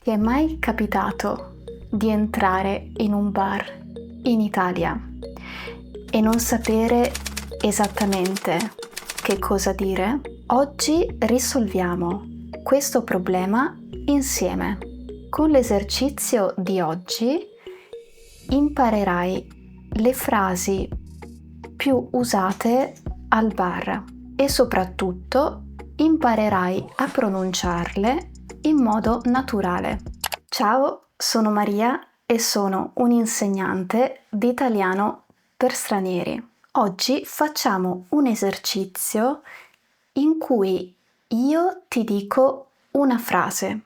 Ti è mai capitato di entrare in un bar in Italia e non sapere esattamente che cosa dire? Oggi risolviamo questo problema insieme. Con l'esercizio di oggi imparerai le frasi più usate al bar e soprattutto imparerai a pronunciarle in modo naturale. Ciao, sono Maria e sono un'insegnante di italiano per stranieri. Oggi facciamo un esercizio in cui io ti dico una frase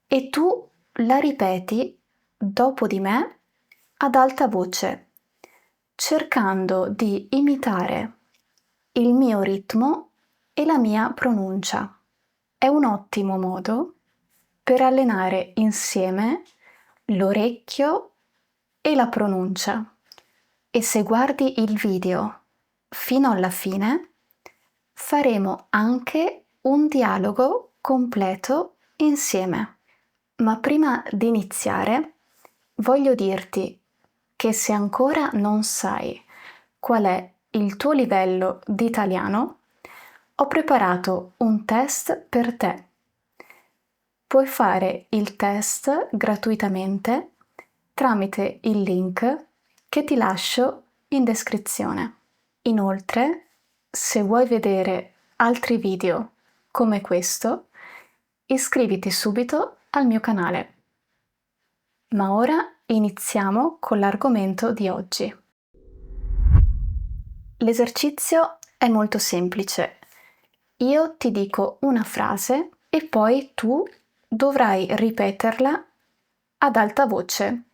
e tu la ripeti dopo di me ad alta voce, cercando di imitare il mio ritmo e la mia pronuncia. È un ottimo modo per allenare insieme l'orecchio e la pronuncia. E se guardi il video fino alla fine, faremo anche un dialogo completo insieme. Ma prima di iniziare, voglio dirti che se ancora non sai qual è il tuo livello di italiano, ho preparato un test per te. Puoi fare il test gratuitamente tramite il link che ti lascio in descrizione. Inoltre, se vuoi vedere altri video come questo, iscriviti subito al mio canale. Ma ora iniziamo con l'argomento di oggi. L'esercizio è molto semplice. Io ti dico una frase e poi tu dovrai ripeterla ad alta voce,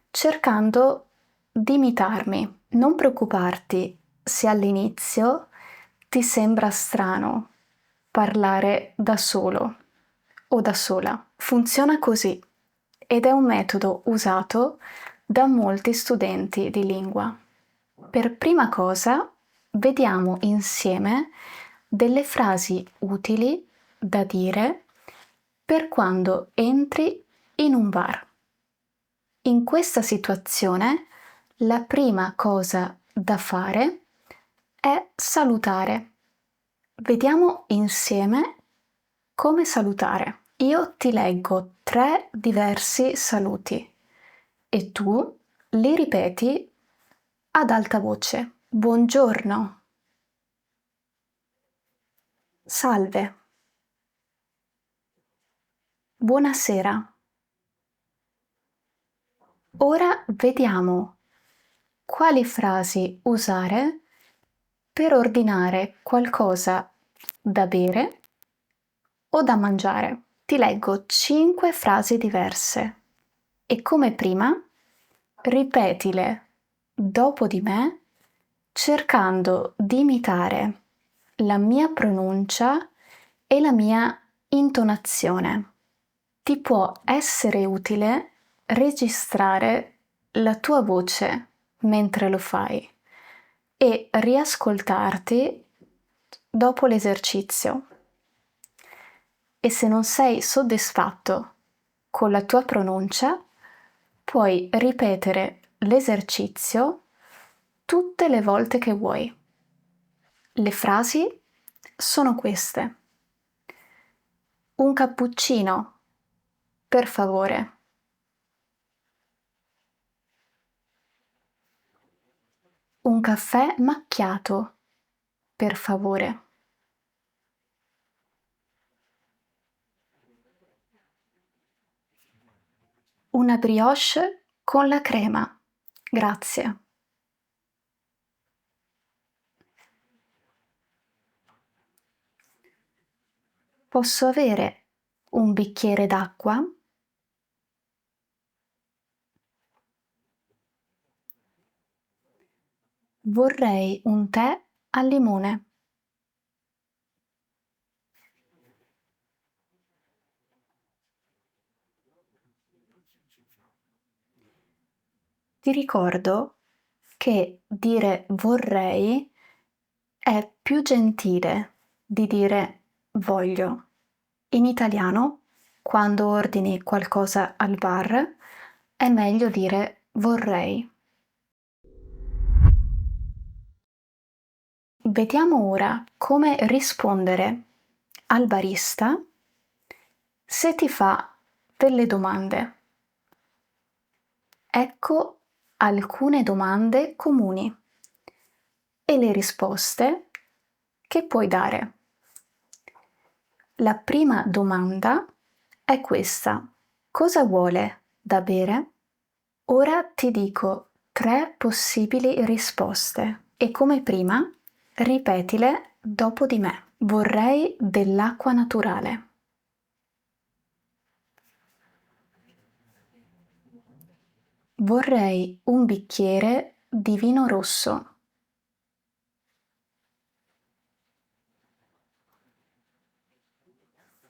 cercando di imitarmi. Non preoccuparti se all'inizio ti sembra strano parlare da solo o da sola. Funziona così ed è un metodo usato da molti studenti di lingua. Per prima cosa, vediamo insieme delle frasi utili da dire per quando entri in un bar. In questa situazione, la prima cosa da fare è salutare. Vediamo insieme come salutare. Io ti leggo 3 diversi saluti e tu li ripeti ad alta voce. Buongiorno. Salve. Buonasera. Ora vediamo quali frasi usare per ordinare qualcosa da bere o da mangiare. Ti leggo 5 frasi diverse e come prima ripetile dopo di me cercando di imitare la mia pronuncia e la mia intonazione. Ti può essere utile registrare la tua voce mentre lo fai e riascoltarti dopo l'esercizio. E se non sei soddisfatto con la tua pronuncia, puoi ripetere l'esercizio tutte le volte che vuoi. Le frasi sono queste. Un cappuccino, per favore. Un caffè macchiato, per favore. Una brioche con la crema, grazie. Posso avere un bicchiere d'acqua? Vorrei un tè al limone. Ti ricordo che dire vorrei è più gentile di dire voglio. In italiano Quando ordini qualcosa al bar, è meglio dire vorrei. Vediamo ora come rispondere al barista se ti fa delle domande. Ecco alcune domande comuni e le risposte che puoi dare. La prima domanda è questa: cosa vuole da bere? Ora ti dico 3 possibili risposte e come prima ripetile dopo di me. Vorrei dell'acqua naturale. Vorrei un bicchiere di vino rosso.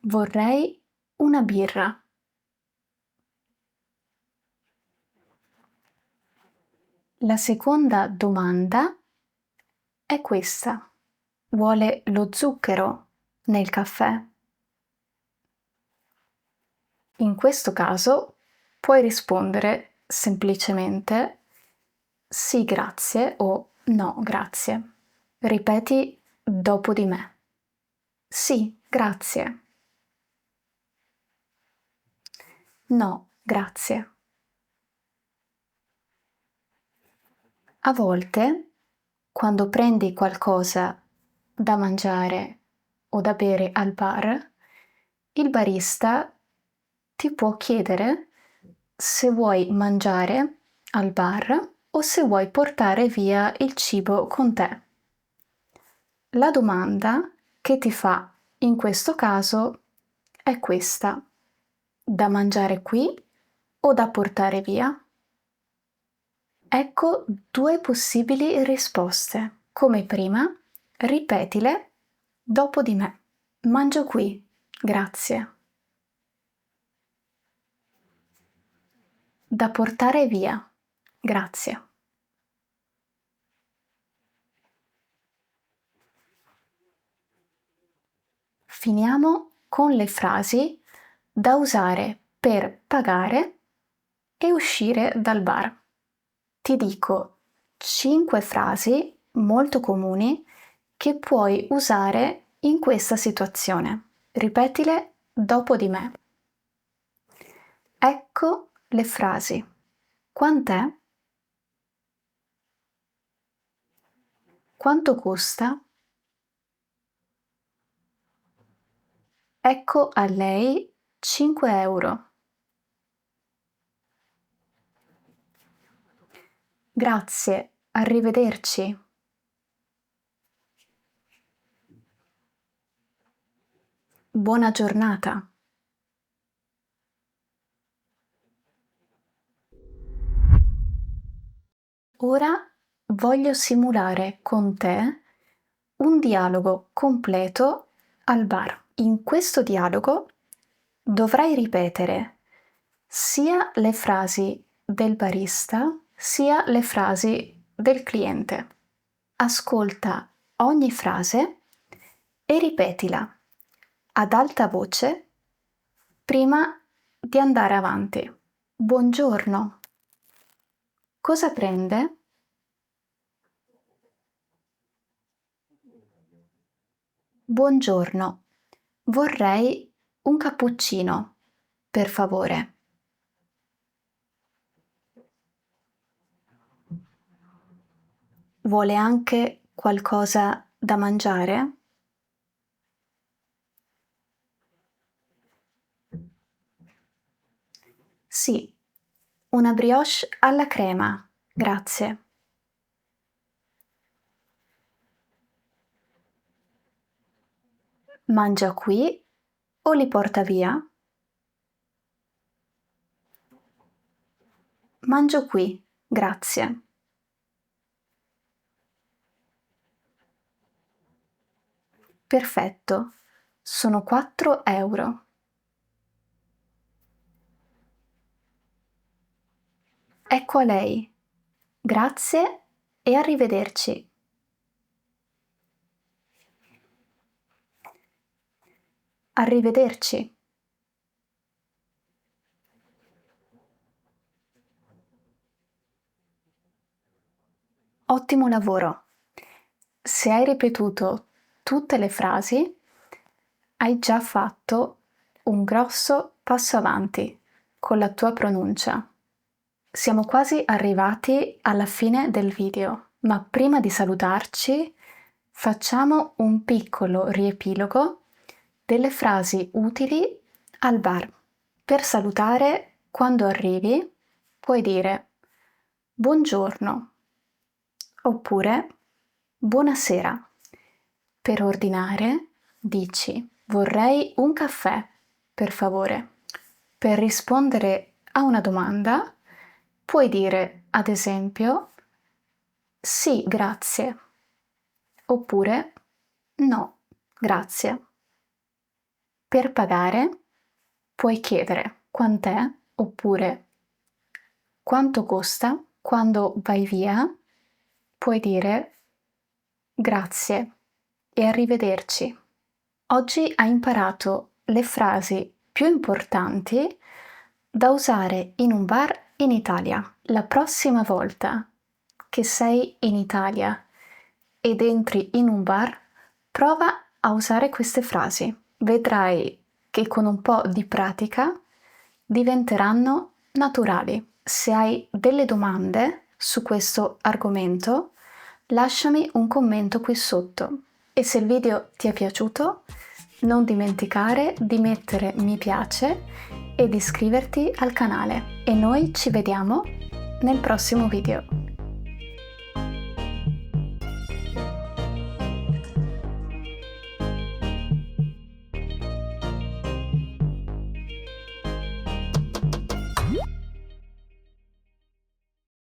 Vorrei una birra. La seconda domanda è questa: vuole lo zucchero nel caffè? In questo caso puoi rispondere semplicemente sì, grazie o no, grazie. Ripeti dopo di me. Sì, grazie. No, grazie. A volte, quando prendi qualcosa da mangiare o da bere al bar, il barista ti può chiedere se vuoi mangiare al bar o se vuoi portare via il cibo con te. La domanda che ti fa in questo caso è questa: da mangiare qui o da portare via? Ecco 2 possibili risposte. Come prima, ripetile dopo di me. Mangio qui, grazie. Da portare via, grazie. Finiamo con le frasi da usare per pagare e uscire dal bar. Ti dico 5 frasi molto comuni che puoi usare in questa situazione. Ripetile dopo di me. Ecco le frasi. Quant'è? Quanto costa? Ecco a lei 5 euro. Grazie, arrivederci. Buona giornata. Ora voglio simulare con te un dialogo completo al bar. In questo dialogo dovrai ripetere sia le frasi del barista sia le frasi del cliente. Ascolta ogni frase e ripetila ad alta voce prima di andare avanti. Buongiorno. Cosa prende? Buongiorno. Vorrei un cappuccino, per favore. Vuole anche qualcosa da mangiare? Sì, una brioche alla crema, grazie. Mangia qui o li porta via? Mangio qui, grazie. Perfetto, sono 4 euro. Ecco a lei. Grazie e arrivederci. Arrivederci. Ottimo lavoro! Se hai ripetuto tutte le frasi, hai già fatto un grosso passo avanti con la tua pronuncia. Siamo quasi arrivati alla fine del video, ma prima di salutarci facciamo un piccolo riepilogo delle frasi utili al bar. Per salutare, quando arrivi, puoi dire buongiorno oppure buonasera. Per ordinare, dici vorrei un caffè, per favore. Per rispondere a una domanda, puoi dire, ad esempio, sì, grazie, oppure no, grazie. Per pagare, puoi chiedere quant'è, oppure quanto costa. Quando vai via, puoi dire grazie e arrivederci. Oggi hai imparato le frasi più importanti da usare in un bar in Italia. La prossima volta che sei in Italia ed entri in un bar, prova a usare queste frasi. Vedrai che con un po' di pratica diventeranno naturali. Se hai delle domande su questo argomento, lasciami un commento qui sotto. E se il video ti è piaciuto, non dimenticare di mettere mi piace e di iscriverti al canale. E noi ci vediamo nel prossimo video.